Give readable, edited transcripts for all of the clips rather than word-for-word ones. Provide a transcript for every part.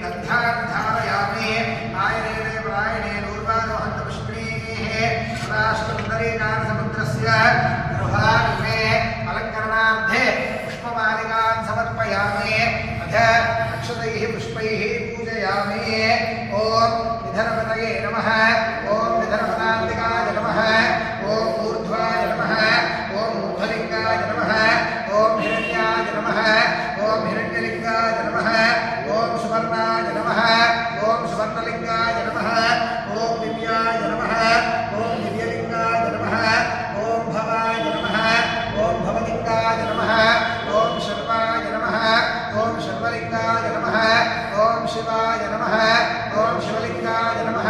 गन्धाधारयामि आयने प्रायणे दूर्वादोहन्तपुष्पिणीः राष्ट्रसुन्दरीकान्तसमुद्रस्य गृहाणि अलङ्करणार्थे पुष्पमालिकान् समर्पयामि अथ अक्षतैः पुष्पैः पूजयामि ॐ निधनपतये नमः ॐ निधनपदान्तिकाय नमः ॐ ऊर्ध्वाय नमः ॐ ऊर्ध्वलिङ्गाय नमः ॐ हिरण्याय नमः ॐ हिरण्यलिङ्गाय नमः ॐ सुवर्णाय नमः ॐ सुवर्णलिङ्गाय नमः ॐ दिव्याय नमः ॐ दिव्यलिङ्गाय नमः ॐ भवाय नमः ॐ भवलिङ्गाय नमः ॐ शर्वाय नमः ॐ शर्वलिङ्गाय नमः ॐ शिवाय नमः ॐ शिवलिङ्गाय नमः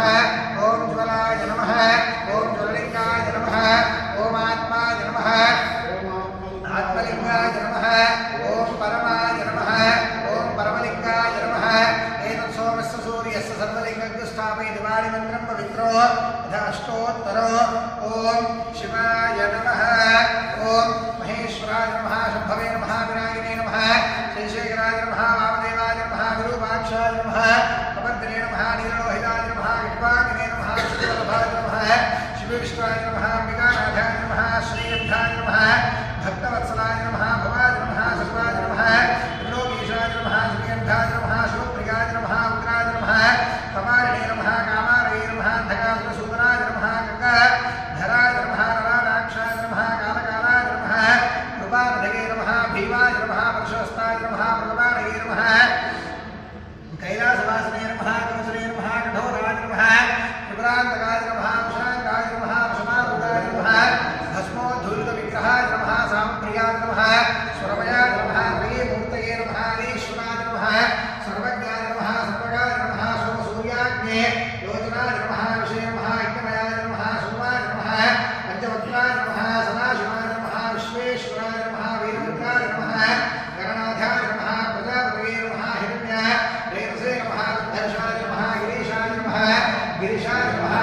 ॐ ज्वलाय नमः ॐ ज्वललिङ्गाय नमः ॐ आत्माय नमः आत्मलिङ्गाय नमः ॐ परमाय नमः ॐ परमलिङ्गाय नमः एतत् सोमस्य सूर्यस्य सर्वलिङ्गस्थापयति वाणिमन्त्रं पवित्रो अष्टोत्तरो ॐ शिवाय नमः ॐ महेश्वराय नमः शम्भवे नमः विनायिने नमः श्रीशेखराय नमः वामदेवाय नमः विरूपाक्षाय नमः कपर्दिने नमः नीललोहिताय नमः विद्वानिने नमः श्रीवल्लभाय नमः शिवविष्णाय नमः अंबिकानाथाय नमः श्रीगन्धाय नमः भक्तवत्सलाय नमः भवाय नमः सर्वाय नमः त्रिलोकीशाय नमः श्रीगन्धाय नमः शिवप्रियाय नमः उग्राय नमः कमारिणे नमः कामारये नमः अंधकासुरसूदनाय नमः गङ्गाधराय नमः नराक्षाय नमः कालकालाय नमः कृपानिधये नमः भीमाय नमः परशुहस्ताय नमः प्रगवाणये नमः कैलासवासिने नमः कंसने नमः कठोराय नमः त्रिपुरान्तकाय नमः विशाखाय नमः वशमारूढाय नमः भस्मोद्धूलितविग्रहाय नमः सामप्रियाय नमः स्वरमयाय नमः प्रियमूर्तये नमः ईश्वराय नमः सर्वज्ञाय नमः सर्वगाय नमः सोमसूर्याग्ने योजनाय नमः विषये नमः यज्ञमयाय नमः सोमाय नमः पञ्चवक्त्राय नमः सदाशिवाय नमः विश्वेश्वराय नमः वीरभद्राय नमः गणनाथाय नमः प्रजापतये नमः हिरण्याय रेतसे नमः उद्धर्षाय नमः गिरीशाय नमः गिरीशाय नमः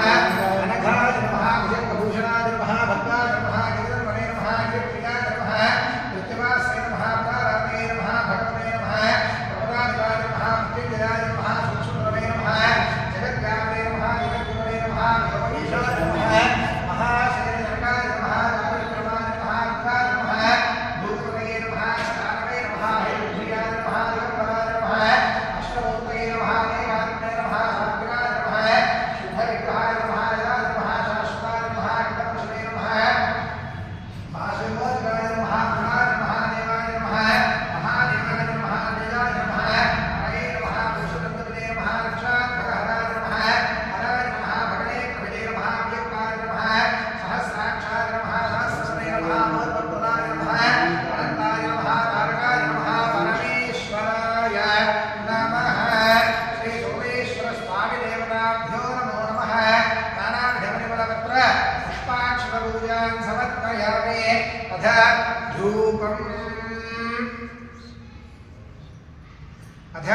अनघाय नमः भुजङ्गभूषणाय नमः भक्ताय नमः गिरिधर्मणे नमः गिरिप्रियाय नमः कृत्तिवासे नमः ताराते नमः भगवते नमः प्रपदादिवाय नमः मृत्युञ्जयाय नमः सूक्ष्मतमे नमः जगद्व्यापे नमः जगद्गुणवे नमः भगवतीशाय नमः महाशैलजनकाय नमः राजविक्रमाय नमः रुद्राय नमः भूतपतये नमः स्थानवे नमः हेमप्रियाय नमः दिगम्बराय नमः अष्टमूर्तये नमः अनेकात्मने नमः सात्विकाय नमः शुद्धविग्रहाय नमः जयाय नमः शाश्वताय नमः कटपशवे नमः महाशिवोज्गाय नमः गुणाय नमः देवाय नमः महादेवाय नमः जयाय नमः हरये नमः पुरुषदत्तपदे नमः रक्षात्मकहराय नमः हराय नमः भगणे प्रभजे नमः व्यक्ताय नमः सहस्राक्षाय नमः सहस्रसने नमः भगवत्पदाय नमः अनन्ताय नमः तारकाय नमः परमेश्वराय नमः श्री सोमेश्वर स्वामी देवताभ्यो नमो नमः नानाविधमणिमलपत्र पुष्पाक्षरपूजां समर्पयामि अथ धूपम् अथ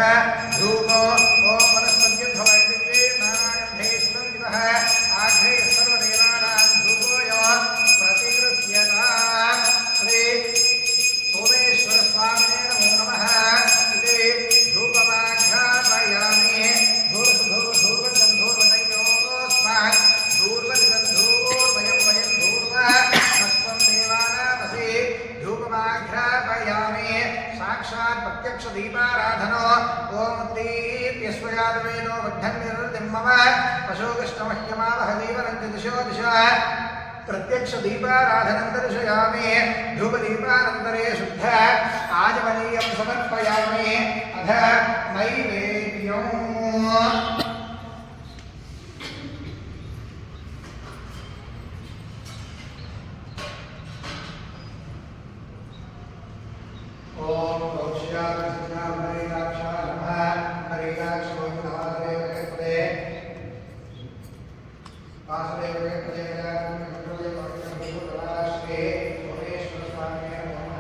धूपो ॐ वनस्पत्युद्भवैदिके नारायणे सुगन्धितः आघ्रे सर्वदेवानां धूपोय प्रतिगृह्यतां श्री सोमेश्वर स्वामिने नमो नमः इति धूपमाघ्रापयामि धूर्वगन्धूर्वतयोस्मात् धूर्वगन्धूर्वयं वयं धूर्वस्वं देवानामसि धूपमाघ्रापयामि साक्षात् प्रत्यक्षदीपाराधनो ॐ दीप्यस्वयादवेनो वड्ढन्निर्दिं मम पशुकृष्णमह्यमावह जीवनं च दिशो दिशा प्रत्यक्षदीपाराधनं दर्शयामि धूपदीपानन्तरे शुद्ध आजमनीयं समर्पयामि अथ नैवेद्यम् ॐ कौशियाक्षाय नमः हरियाक्षोहितादेवके वासुदेवके प्रजे सोमेश्वर स्वामी नमः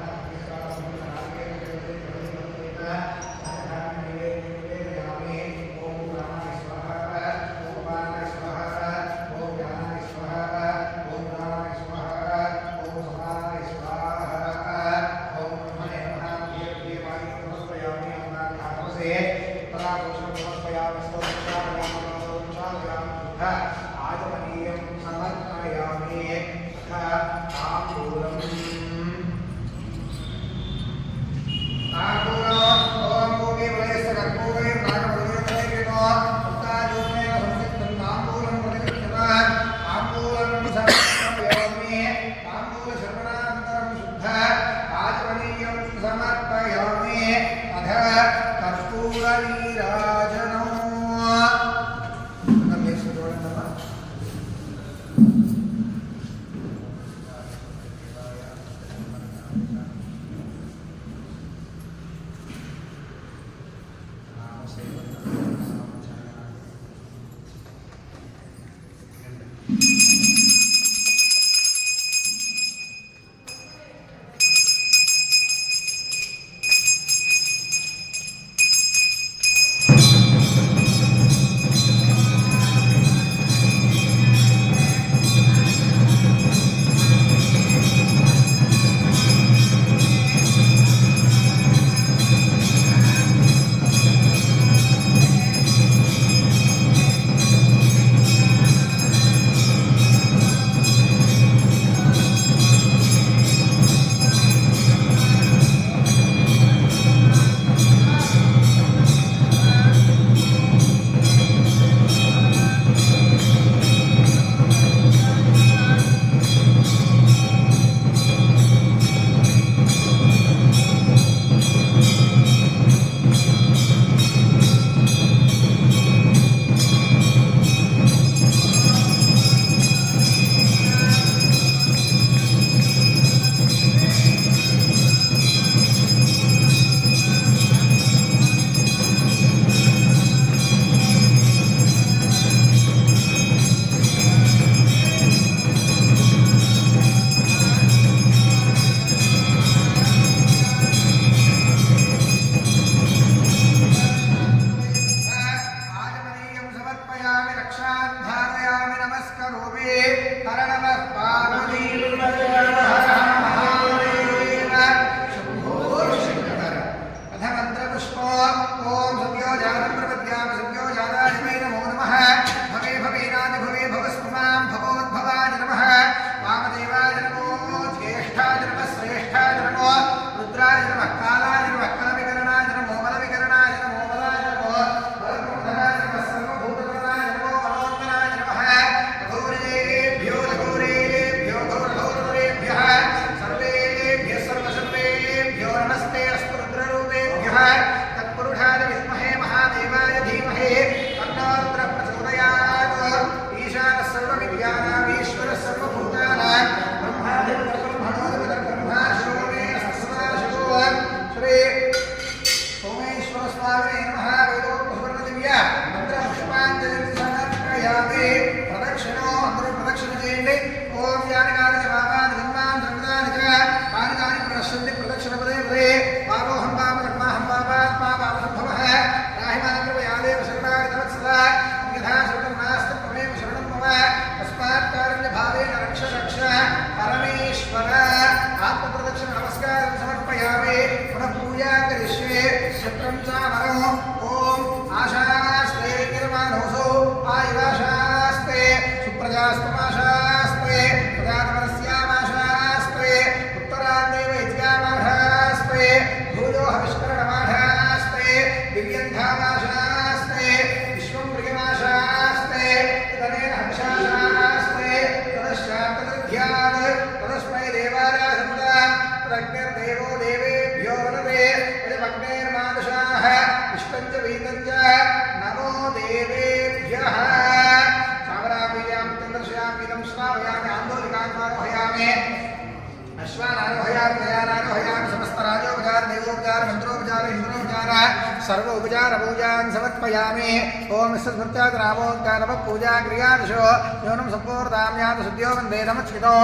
सर्व उपचार पूजान् समर्पयामि ओम स्मृत्यादरामोद्गारव पूजा क्रियादिशो न्यूनं सम्पूर्णाम्यात शुद्ध्यो वन्दे नमस्कृतो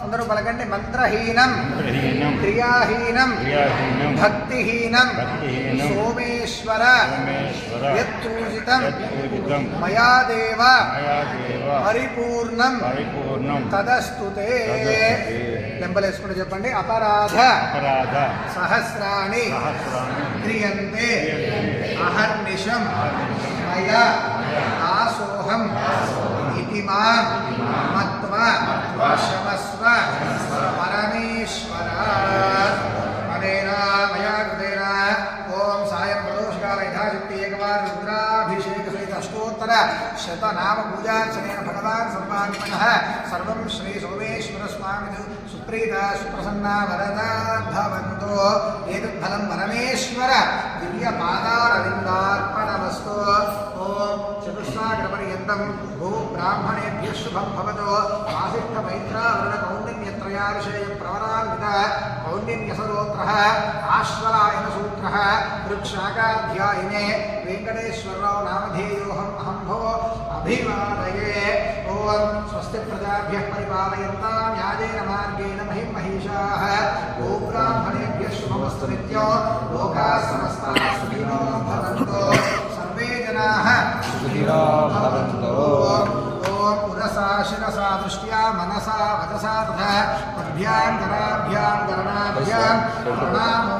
अंदरु पलकंడి మంత్రహీనం క్రియాహీనం భక్తిహీనం సోమేశ్వర యత్పూజితం మయా దేవ పరిపూర్ణం తదస్తుతే లెంబలేసుకుంటూ చెప్పండి అపరాధ సహస్రాణి క్రియంతే అహర్నిశ आदेशं मया दासोऽहं इति मां मत्वा क्षमस्व परमेश्वर अनेन मया कृतेन ओम सायं प्रदोषकाल यथाशक्ति एकवार रुद्राभिषेक सहित अष्टोत्तर शतनाम पूजार्चनेन भगवान् सर्वात्मनः सर्वं श्री सोमेश्वर स्वामिनः सुप्रीता सुप्रसन्ना वरदा भवन्तु एतद्फलं परमेश्वर दिव्य पादारविन्दार्पणमस्तु ओम चतुस्सागरपर्यन्तं भू ब्राह्मणेभ्यः शुभं भवतु वासिष्ठ मैत्रावरुण कौण्डिन्यत्रयाविषयं प्रवरान्वित कौण्डिन्यसरोत्रः आश्वलायन सूत्रः वृक्षाकाध्यायिने वेङ्कटेश्वरराव नामधेयोऽहम् अहं भो अभिवादये ओम स्वस्ति प्रजाभ्यः परिपालयन्तां याजेन मार्गेण महिं महिषाः गोब्राह्मणेभ्यः शुभमस्तु नित्यो लोकाः समस्ताः सुखिनो भवन्तु सर्वे जनाः सुखिनो भवन्तु ओम उरसा शिरसा दृष्ट्या मनसा वचसा तथा पद्भ्यां कराभ्यां करणाभ्यां प्रणामो